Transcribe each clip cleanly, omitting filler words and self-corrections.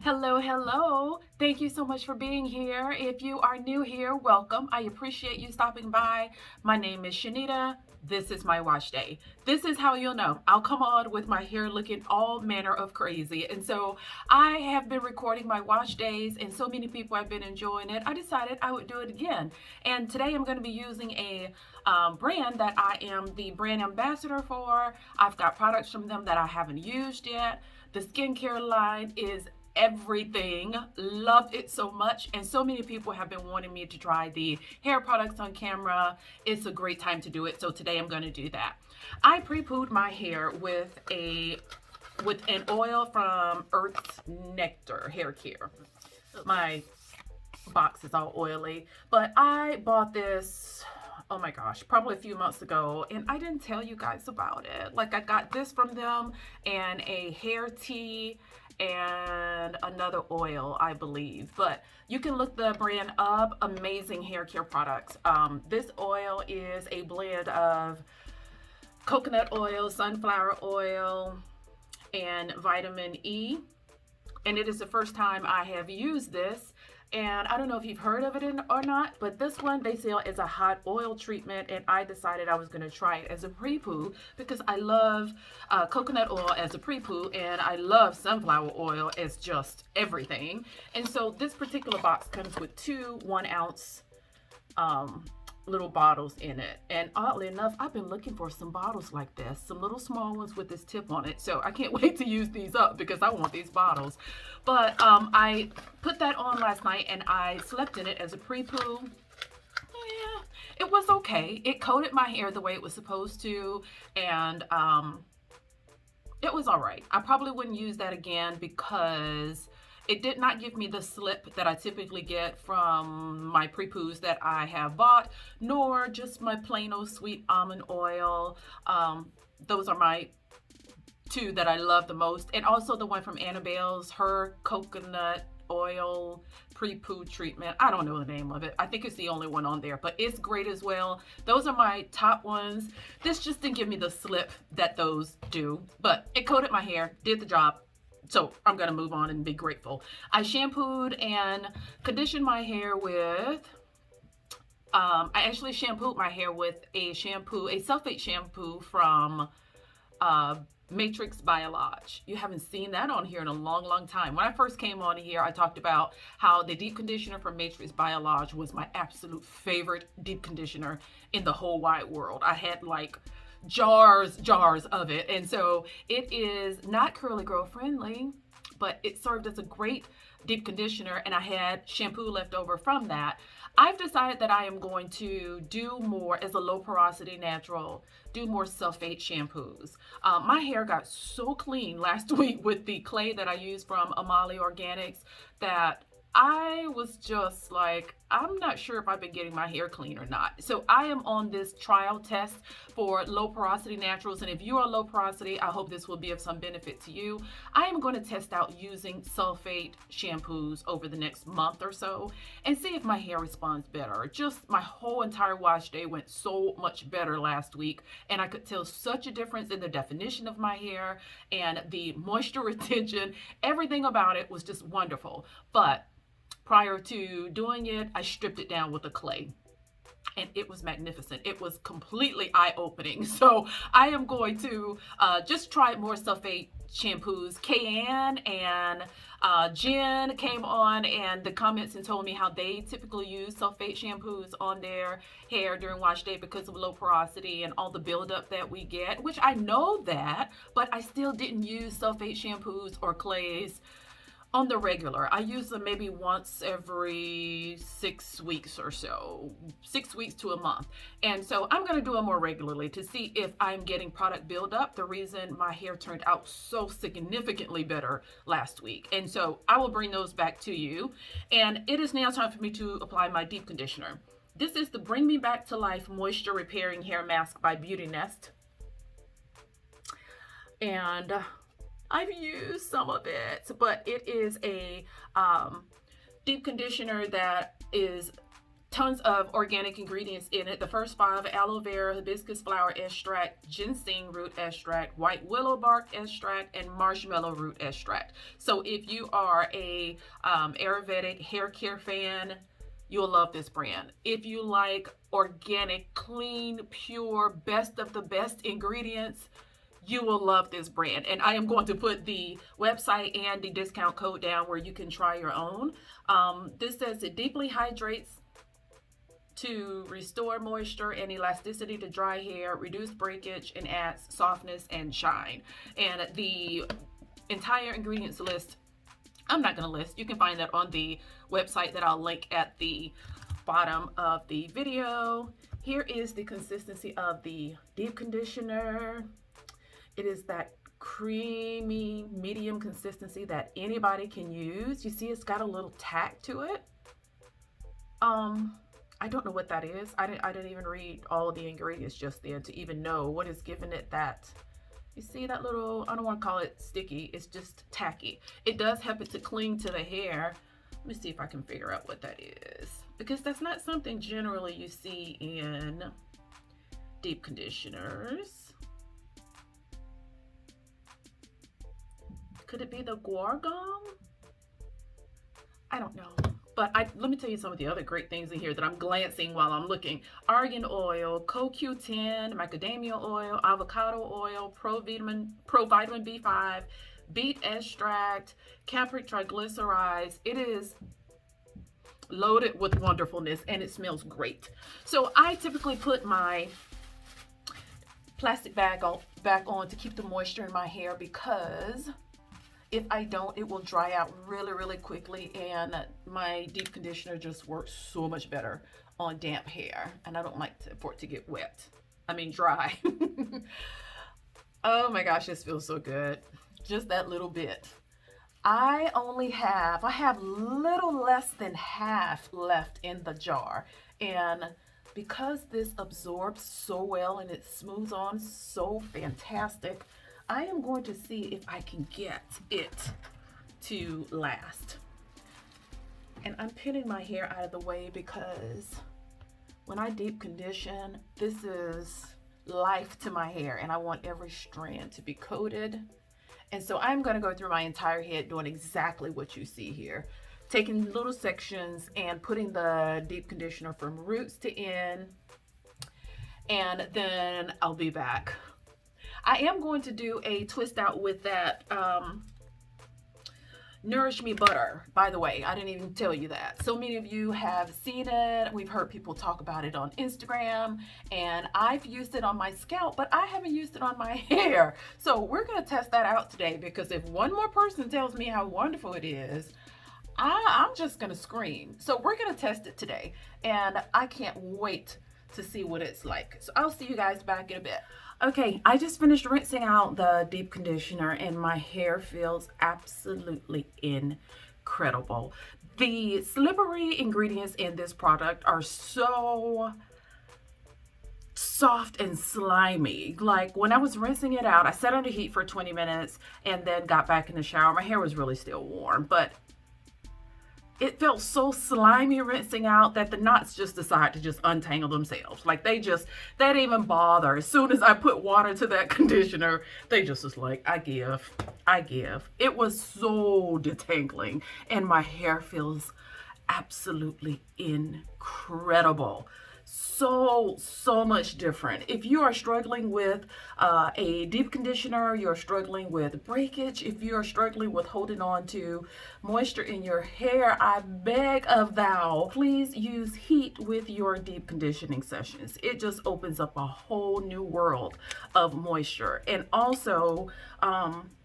Hello, hello. Thank you so much for being here. If you are new here, welcome. I appreciate you stopping by. My name is Shanita. This is my wash day. This is how you'll know. I'll come on with my hair looking all manner of crazy. And so I have been recording my wash days, and so many people have been enjoying it. I decided I would do it again. And today I'm going to be using a brand that I am the brand ambassador for. I've got products from them that I haven't used yet. The skincare line is everything. Loved it so much, and so many people have been wanting me to try the hair products on camera. It's a great time to do it, so today I'm going to do that. I pre-pooed my hair with an oil from Earth's Nectar hair care. My box is all oily, but I bought this, oh my gosh, probably a few months ago, and I didn't tell you guys about it. Like, I got this from them and a hair tea and another oil, I believe. But you can look the brand up. Amazing hair care products. This oil is a blend of coconut oil, sunflower oil, and vitamin E. And it is the first time I have used this. And I don't know if you've heard of it or not, but this one they sell as a hot oil treatment, and I decided I was going to try it as a pre-poo because I love coconut oil as a pre-poo, and I love sunflower oil as just everything. And so this particular box comes with two 1-ounce little bottles in it, and oddly enough, I've been looking for some bottles like this, some little small ones with this tip on it. So I can't wait to use these up because I want these bottles. But I put that on last night and I slept in it as a pre-poo. Yeah, it was okay. It coated my hair the way it was supposed to, and it was all right. I probably wouldn't use that again because it did not give me the slip that I typically get from my pre-poos that I have bought, nor just my plain old sweet almond oil. Those are my two that I love the most. And also the one from Annabelle's, her coconut oil pre-poo treatment. I don't know the name of it. I think it's the only one on there, but it's great as well. Those are my top ones. This just didn't give me the slip that those do, but it coated my hair, did the job. So I'm going to move on and be grateful. I shampooed and conditioned my hair with, I actually shampooed my hair with a sulfate shampoo from Matrix Biolage. You haven't seen that on here in a long, long time. When I first came on here, I talked about how the deep conditioner from Matrix Biolage was my absolute favorite deep conditioner in the whole wide world. I had like jars of it, and so it is not curly girl friendly, but it served as a great deep conditioner, and I had shampoo left over from that. I've decided that I am going to do more as a low porosity natural, do more sulfate shampoos. My hair got so clean last week with the clay that I used from Amali Organics that I was just like, I'm not sure if I've been getting my hair clean or not. So I am on this trial test for low porosity naturals. And if you are low porosity, I hope this will be of some benefit to you. I am going to test out using sulfate shampoos over the next month or so and see if my hair responds better. Just my whole entire wash day went so much better last week. And I could tell such a difference in the definition of my hair and the moisture retention. Everything about it was just wonderful. But prior to doing it, I stripped it down with a clay, and it was magnificent. It was completely eye-opening. So I am going to just try more sulfate shampoos. Kayanne and Jen came on and the comments and told me how they typically use sulfate shampoos on their hair during wash day because of low porosity and all the buildup that we get, which I know that, but I still didn't use sulfate shampoos or clays on the regular. I use them maybe once every 6 weeks or so, 6 weeks to a month. And so I'm going to do them more regularly to see if I'm getting product buildup, the reason my hair turned out so significantly better last week. And so I will bring those back to you. And it is now time for me to apply my deep conditioner. This is the Bring Me Back to Life Moisture Repairing Hair Mask by BeautyNest. And I've used some of it, but it is a deep conditioner that is Tons of organic ingredients in it. The first 5: aloe vera, hibiscus flower extract, ginseng root extract, white willow bark extract, and marshmallow root extract. So if you are a Ayurvedic hair care fan, you'll love this brand. If you like organic, clean, pure, best of the best ingredients, you will love this brand. And I am going to put the website and the discount code down where you can try your own. This says it deeply hydrates to restore moisture and elasticity to dry hair, reduce breakage, and adds softness and shine. And the entire ingredients list, I'm not going to list. You can find that on the website that I'll link at the bottom of the video. Here is the consistency of the deep conditioner. It is that creamy medium consistency that anybody can use. You see it's got a little tack to it. I don't know what that is. I didn't even read all of the ingredients just then to even know what is giving it that. You see that little, I don't want to call it sticky, it's just tacky. It does help it to cling to the hair. Let me see if I can figure out what that is, because that's not something generally you see in deep conditioners. Could it be the guar gum? I don't know. But let me tell you some of the other great things in here that I'm glancing while I'm looking. Argan oil, CoQ10, macadamia oil, avocado oil, provitamin B5, beet extract, capric triglycerides. It is loaded with wonderfulness and it smells great. So I typically put my plastic bag back on to keep the moisture in my hair, because if I don't, it will dry out really, really quickly, and my deep conditioner just works so much better on damp hair, and I don't like for it to get wet. I mean dry. Oh my gosh, this feels so good. Just that little bit. I have little less than half left in the jar, and because this absorbs so well and it smooths on so fantastic, I am going to see if I can get it to last. And I'm pinning my hair out of the way because when I deep condition, this is life to my hair and I want every strand to be coated. And so I'm going to go through my entire head doing exactly what you see here. Taking little sections and putting the deep conditioner from roots to end. And then I'll be back. I am going to do a twist out with that Nourish Me butter. By the way, I didn't even tell you that. So many of you have seen it. We've heard people talk about it on Instagram, and I've used it on my scalp, but I haven't used it on my hair. So we're going to test that out today, because if one more person tells me how wonderful it is, I'm just going to scream. So we're going to test it today, and I can't wait to see what it's like. So I'll see you guys back in a bit. Okay, I just finished rinsing out the deep conditioner and my hair feels absolutely incredible. The slippery ingredients in this product are so soft and slimy. Like when I was rinsing it out, I set under heat for 20 minutes and then got back in the shower. My hair was really still warm, but it felt so slimy rinsing out that the knots just decided to just untangle themselves. Like they didn't even bother. As soon as I put water to that conditioner, they just was like, I give. It was so detangling and my hair feels absolutely incredible. So much different. If you are struggling with a deep conditioner, you're struggling with breakage, if you are struggling with holding on to moisture in your hair, I beg of thou, please use heat with your deep conditioning sessions. It just opens up a whole new world of moisture. And also,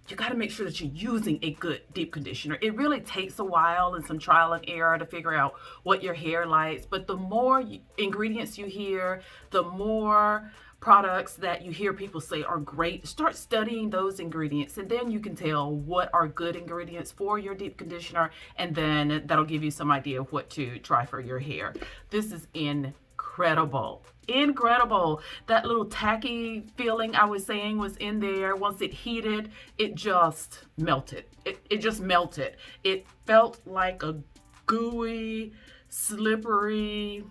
you got to make sure that you're using a good deep conditioner. It really takes a while and some trial and error to figure out what your hair likes. But the more ingredients you hear, the more products that you hear people say are great, start studying those ingredients, and then you can tell what are good ingredients for your deep conditioner, and then that'll give you some idea of what to try for your hair. This is incredible. That little tacky feeling I was saying was in there. Once it heated, it just melted. It just melted. It felt like a gooey, slippery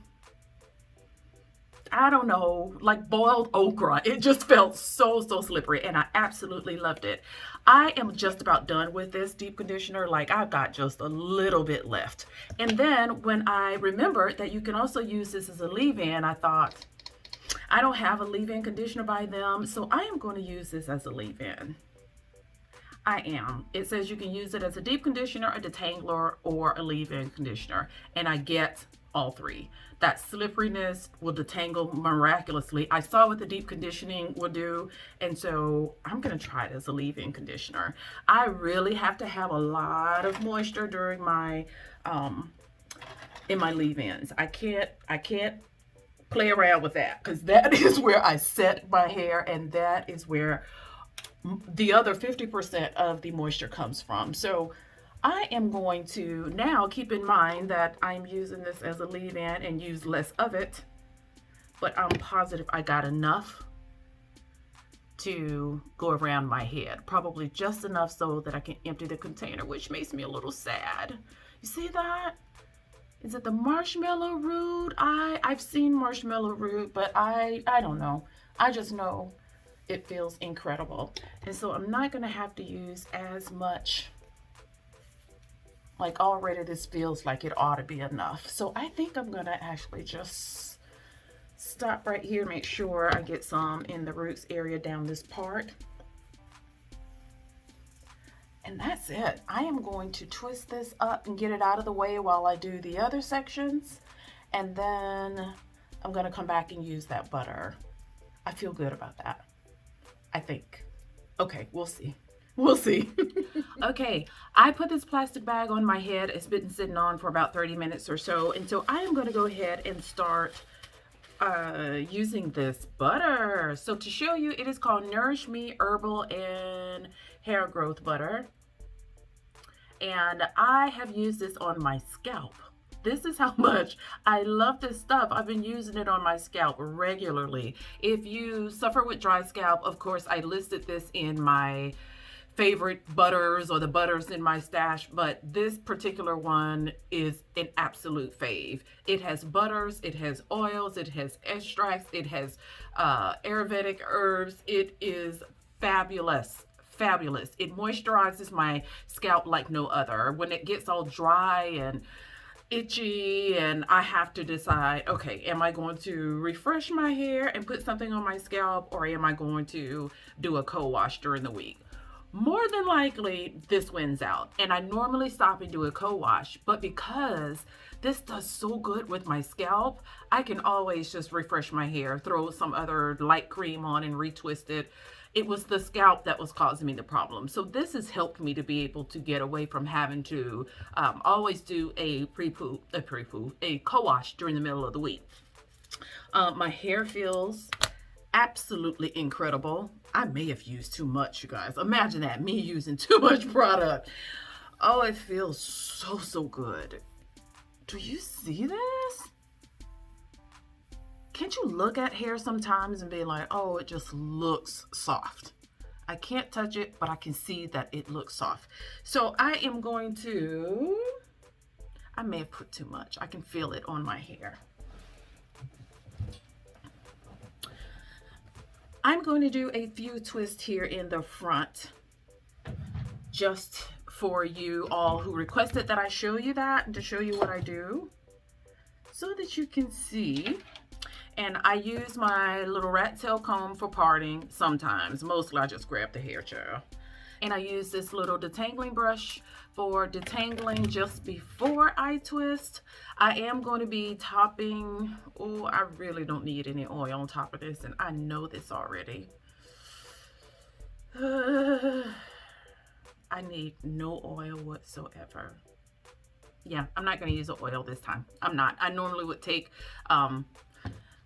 I don't know, like boiled okra. It just felt so, so slippery, and I absolutely loved it. I am just about done with this deep conditioner. Like, I've got just a little bit left. And then when I remembered that you can also use this as a leave-in, I thought, I don't have a leave-in conditioner by them, so I am going to use this as a leave-in. I am. It says you can use it as a deep conditioner, a detangler, or a leave-in conditioner. And I get all three. That slipperiness will detangle miraculously. I saw what the deep conditioning will do. And so I'm going to try it as a leave-in conditioner. I really have to have a lot of moisture during my, in my leave-ins. I can't play around with that, because that is where I set my hair, and that is where the other 50% of the moisture comes from. So I am going to now keep in mind that I'm using this as a leave-in and use less of it, but I'm positive I got enough to go around my head, probably just enough so that I can empty the container, which makes me a little sad. You see that? Is it the marshmallow root? I've seen marshmallow root, but I don't know. I just know it feels incredible. And so I'm not gonna have to use as much. Like, already this feels like it ought to be enough. So I think I'm gonna actually just stop right here, make sure I get some in the roots area down this part. And that's it. I am going to twist this up and get it out of the way while I do the other sections. And then I'm gonna come back and use that butter. I feel good about that, I think. Okay, we'll see. We'll see. Okay, I put this plastic bag on my head. It's been sitting on for about 30 minutes or so. And so I am gonna go ahead and start using this butter. So to show you, it is called Nourish Me Herbal and Hair Growth Butter. And I have used this on my scalp. This is how much I love this stuff. I've been using it on my scalp regularly. If you suffer with dry scalp, of course, I listed this in my favorite butters or the butters in my stash, but this particular one is an absolute fave. It has butters, it has oils, it has extracts, it has Ayurvedic herbs. It is fabulous. Fabulous. It moisturizes my scalp like no other. When it gets all dry and itchy and I have to decide, okay, am I going to refresh my hair and put something on my scalp, or am I going to do a co-wash during the week? More than likely, this wins out. And I normally stop and do a co-wash, but because this does so good with my scalp, I can always just refresh my hair, throw some other light cream on and retwist it. It was the scalp that was causing me the problem. So this has helped me to be able to get away from having to always do a co-wash during the middle of the week. My hair feels absolutely incredible. I may have used too much, you guys. Imagine that, me using too much product. Oh, it feels so, so good. Do you see this? Can't you look at hair sometimes and be like, oh, it just looks soft? I can't touch it, but I can see that it looks soft. So I am going to, I may have put too much. I can feel it on my hair. I'm going to do a few twists here in the front, just for you all who requested that I show you that, and to show you what I do so that you can see. And I use my little rat tail comb for parting sometimes. Mostly I just grab the hair gel. And I use this little detangling brush for detangling just before I twist. I am going to be topping, oh, I really don't need any oil on top of this, and I know this already. I need no oil whatsoever. Yeah, I'm not going to use the oil this time. I'm not. I normally would take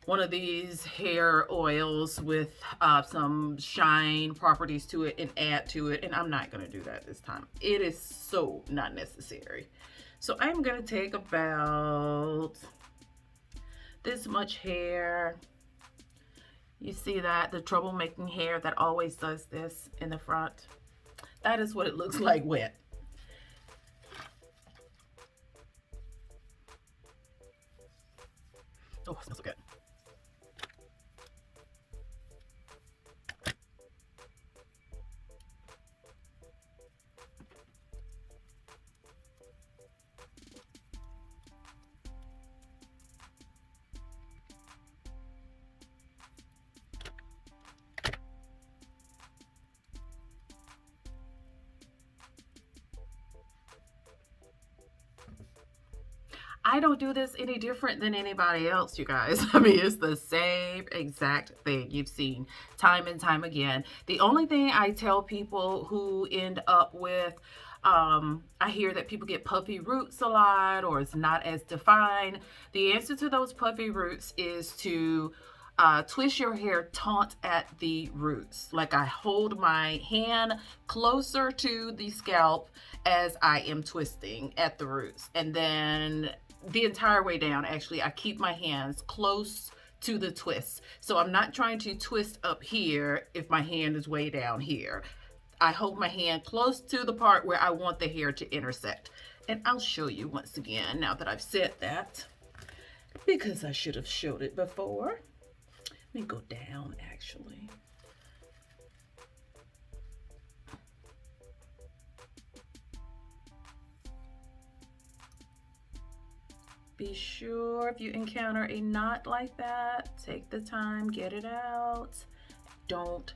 one of these hair oils with some shine properties to it and add to it, and I'm not going to do that this time. It is so not necessary. So I'm going to take about this much hair. You see that? The troublemaking hair that always does this in the front. That is what it looks like wet. Oh, it smells so good. I don't do this any different than anybody else, you guys. I mean, it's the same exact thing you've seen time and time again. The only thing I tell people who end up with, I hear that people get puffy roots a lot or it's not as defined. The answer to those puffy roots is to twist your hair taut at the roots. Like I hold my hand closer to the scalp as I am twisting at the roots. And then the entire way down, actually, I keep my hands close to the twist. So I'm not trying to twist up here if my hand is way down here. I hold my hand close to the part where I want the hair to intersect. And I'll show you once again now that I've said that, because I should have showed it before. Let me go down actually. Be sure if you encounter a knot like that, take the time, get it out. Don't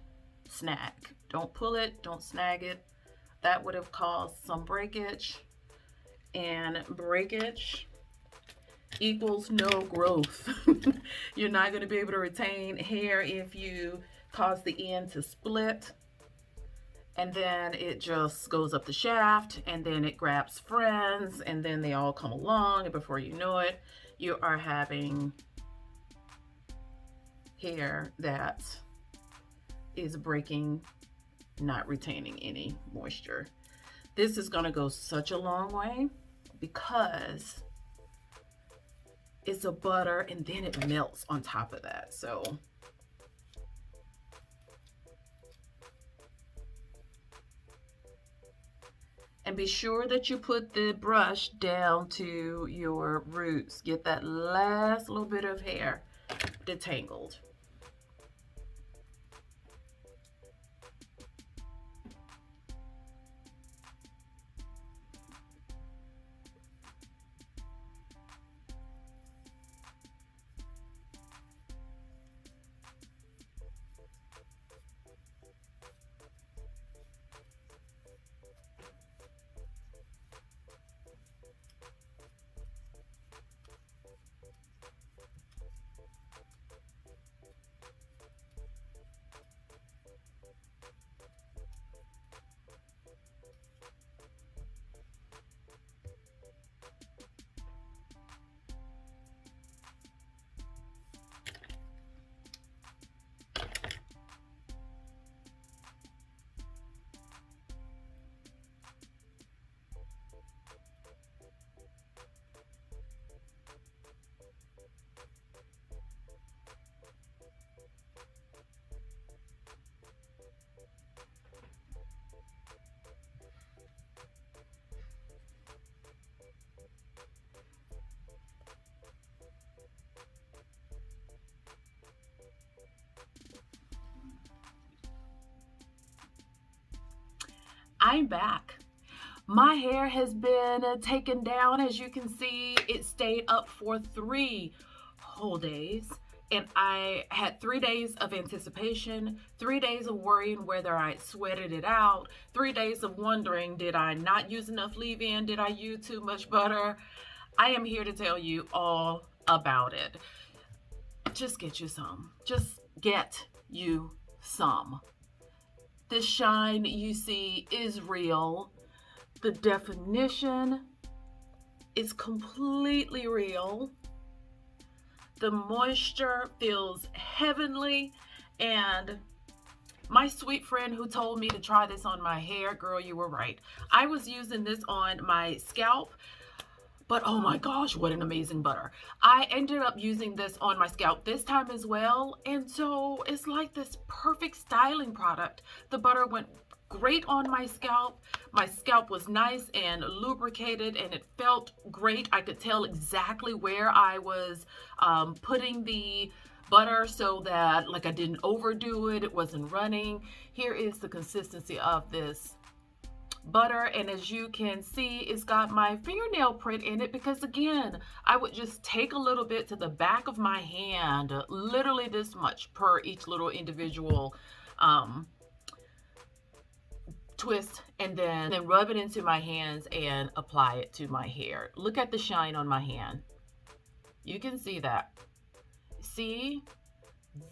snag. Don't pull it, don't snag it. That would have caused some breakage, and breakage equals no growth. You're not going to be able to retain hair if you cause the end to split, and then it just goes up the shaft, and then it grabs friends, and then they all come along, and before you know it, you are having hair that is breaking, not retaining any moisture. This is going to go such a long way because it's a butter and then it melts on top of that. So and be sure that you put the brush down to your roots. Get that last little bit of hair detangled. I'm back. My hair has been taken down. As you can see, it stayed up for 3 whole days. And I had 3 days of anticipation, 3 days of worrying whether I sweated it out, 3 days of wondering, did I not use enough leave-in? Did I use too much butter? I am here to tell you all about it. Just get you some. Just get you some. The shine you see is real. The definition is completely real. The moisture feels heavenly. And my sweet friend who told me to try this on my hair, girl, you were right. I was using this on my scalp, but oh my gosh, what an amazing butter. I ended up using this on my scalp this time as well. And so it's like this perfect styling product. The butter went great on my scalp. My scalp was nice and lubricated and it felt great. I could tell exactly where I was putting the butter so that like I didn't overdo it. It wasn't running. Here is the consistency of this butter, and as you can see, it's got my fingernail print in it because again, I would just take a little bit to the back of my hand, literally this much per each little individual twist, and then rub it into my hands and apply it to my hair. Look at the shine on my hand. You can see that. See?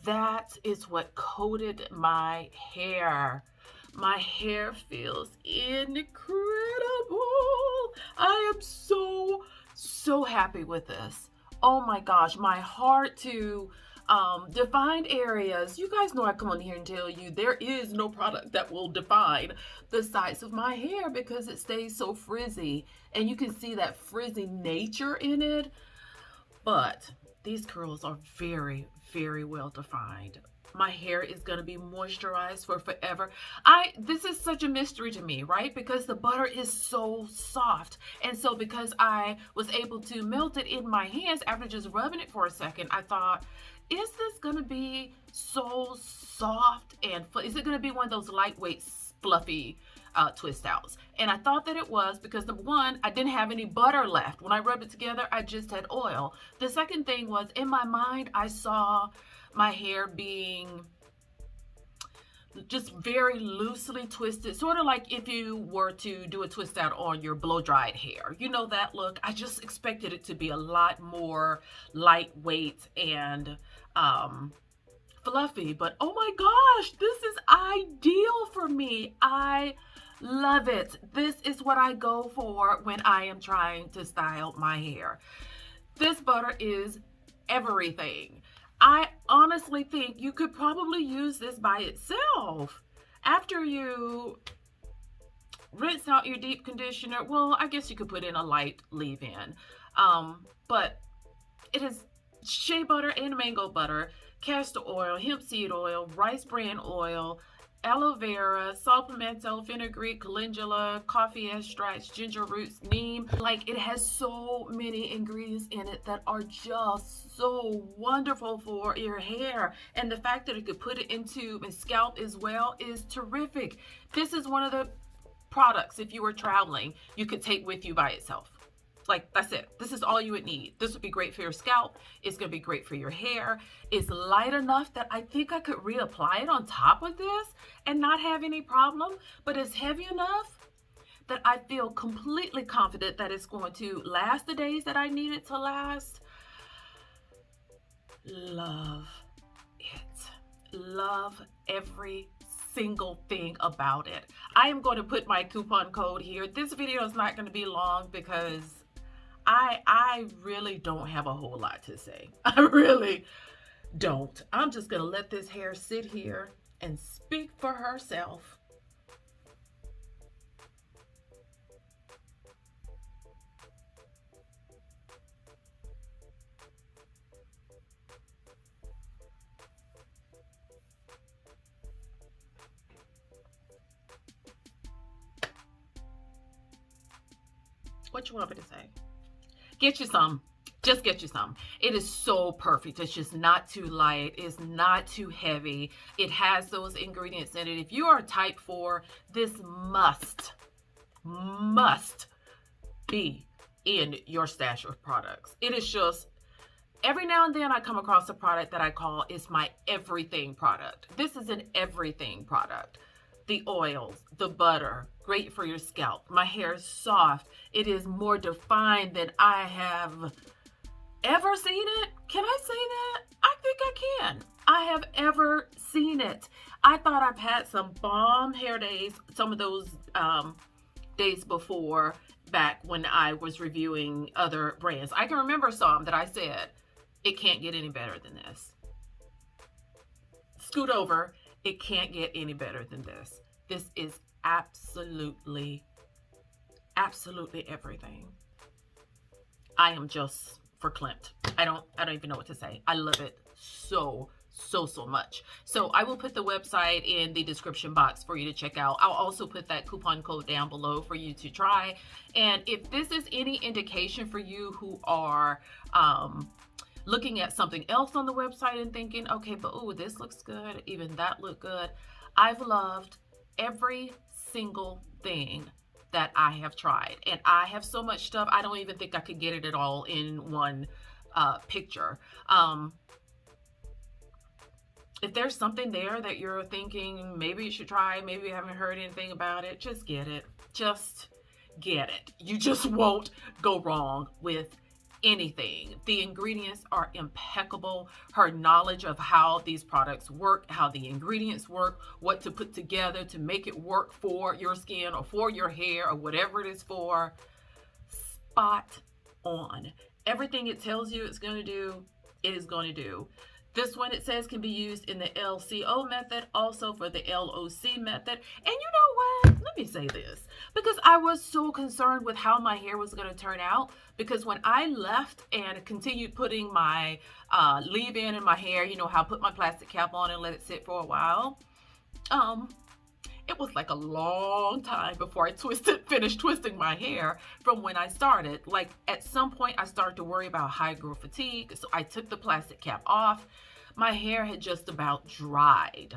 That is what coated my hair. My hair feels incredible. I am so happy with this. Oh my gosh, my heart to defined areas. You guys know I come on here and tell you there is no product that will define the sides of my hair because it stays so frizzy. And you can see that frizzy nature in it. But these curls are very well defined. My hair is going to be moisturized for forever. This is such a mystery to me, right? Because the butter is so soft. And so because I was able to melt it in my hands after just rubbing it for a second, I thought, is this going to be so soft and is it going to be one of those lightweight, fluffy twist outs? And I thought that it was because, number one, I didn't have any butter left. When I rubbed it together, I just had oil. The second thing was, in my mind, I saw my hair being just very loosely twisted, sort of like if you were to do a twist out on your blow dried hair. You know that look? I just expected it to be a lot more lightweight and fluffy, but oh my gosh, this is ideal for me. I love it. This is what I go for when I am trying to style my hair. This butter is everything. I honestly think you could probably use this by itself after you rinse out your deep conditioner. Well, I guess you could put in a light leave-in, but it is shea butter and mango butter, castor oil, hemp seed oil, rice bran oil, aloe vera, saw pimento, fenugreek, calendula, coffee extracts, ginger roots, neem. Like, it has so many ingredients in it that are just so wonderful for your hair. And the fact that it could put it into my scalp as well is terrific. This is one of the products, if you were traveling, you could take with you by itself. Like, that's it. This is all you would need. This would be great for your scalp. It's going to be great for your hair. It's light enough that I think I could reapply it on top of this and not have any problem. But it's heavy enough that I feel completely confident that it's going to last the days that I need it to last. Love it. Love every single thing about it. I am going to put my coupon code here. This video is not going to be long because I really don't have a whole lot to say. I really don't. I'm just going to let this hair sit here and speak for herself. What you want me to say? Get you some. Just get you some. It is so perfect. It's just not too light. It's not too heavy. It has those ingredients in it. If you are type 4, this must be in your stash of products. It is just, every now and then I come across a product that I call is my everything product. This is an everything product. The oils, the butter, great for your scalp. My hair is soft. It is more defined than I have ever seen it. Can I say that? I think I can. I have ever seen it. I thought I've had some bomb hair days, some of those days before, back when I was reviewing other brands. I can remember some that I said, it can't get any better than this. Scoot over. It can't get any better than this. This is absolutely everything. I am just verklempt. I don't even know what to say. I love it so much. So I will put the website in the description box for you to check out. I'll also put that coupon code down below for you to try. And if this is any indication for you who are looking at something else on the website and thinking, okay, but oh, this looks good, even that looked good. I've loved every single thing that I have tried. And I have so much stuff, I don't even think I could get it at all in one picture. If there's something there that you're thinking maybe you should try, maybe you haven't heard anything about it, just get it. Just get it. You just won't go wrong with anything. The ingredients are impeccable. Her knowledge of how these products work, how the ingredients work, what to put together to make it work for your skin or for your hair or whatever it is for, spot on. Everything it tells you it's going to do, it is going to do. This one, it says, can be used in the LCO method, also for the LOC method. And you know what? Let me say this, because I was so concerned with how my hair was going to turn out. Because when I left and continued putting my leave-in in my hair, you know how I put my plastic cap on and let it sit for a while. It was like a long time before I finished twisting my hair from when I started. Like at some point I started to worry about high growth fatigue. So I took the plastic cap off. My hair had just about dried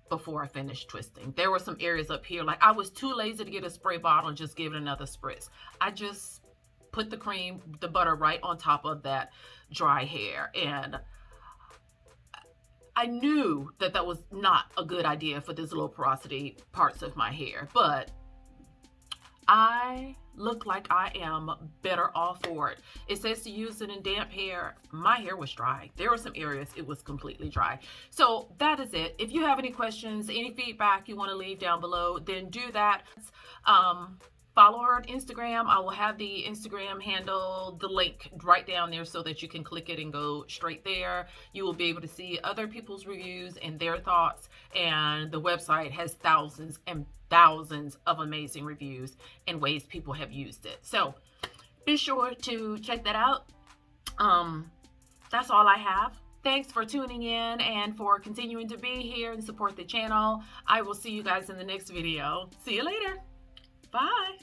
before I finished twisting. There were some areas up here, like I was too lazy to get a spray bottle and just give it another spritz. I just put the butter right on top of that dry hair, and I knew that that was not a good idea for these low porosity parts of my hair, but I look like I am better off for it. It says to use it in damp hair. My hair was dry. There were some areas it was completely dry. So that is it. If you have any questions, any feedback you want to leave down below, then do that. Follow her on Instagram. I will have the Instagram handle, the link right down there so that you can click it and go straight there. You will be able to see other people's reviews and their thoughts. And the website has thousands and thousands of amazing reviews and ways people have used it. So be sure to check that out. That's all I have. Thanks for tuning in and for continuing to be here and support the channel. I will see you guys in the next video. See you later. Bye.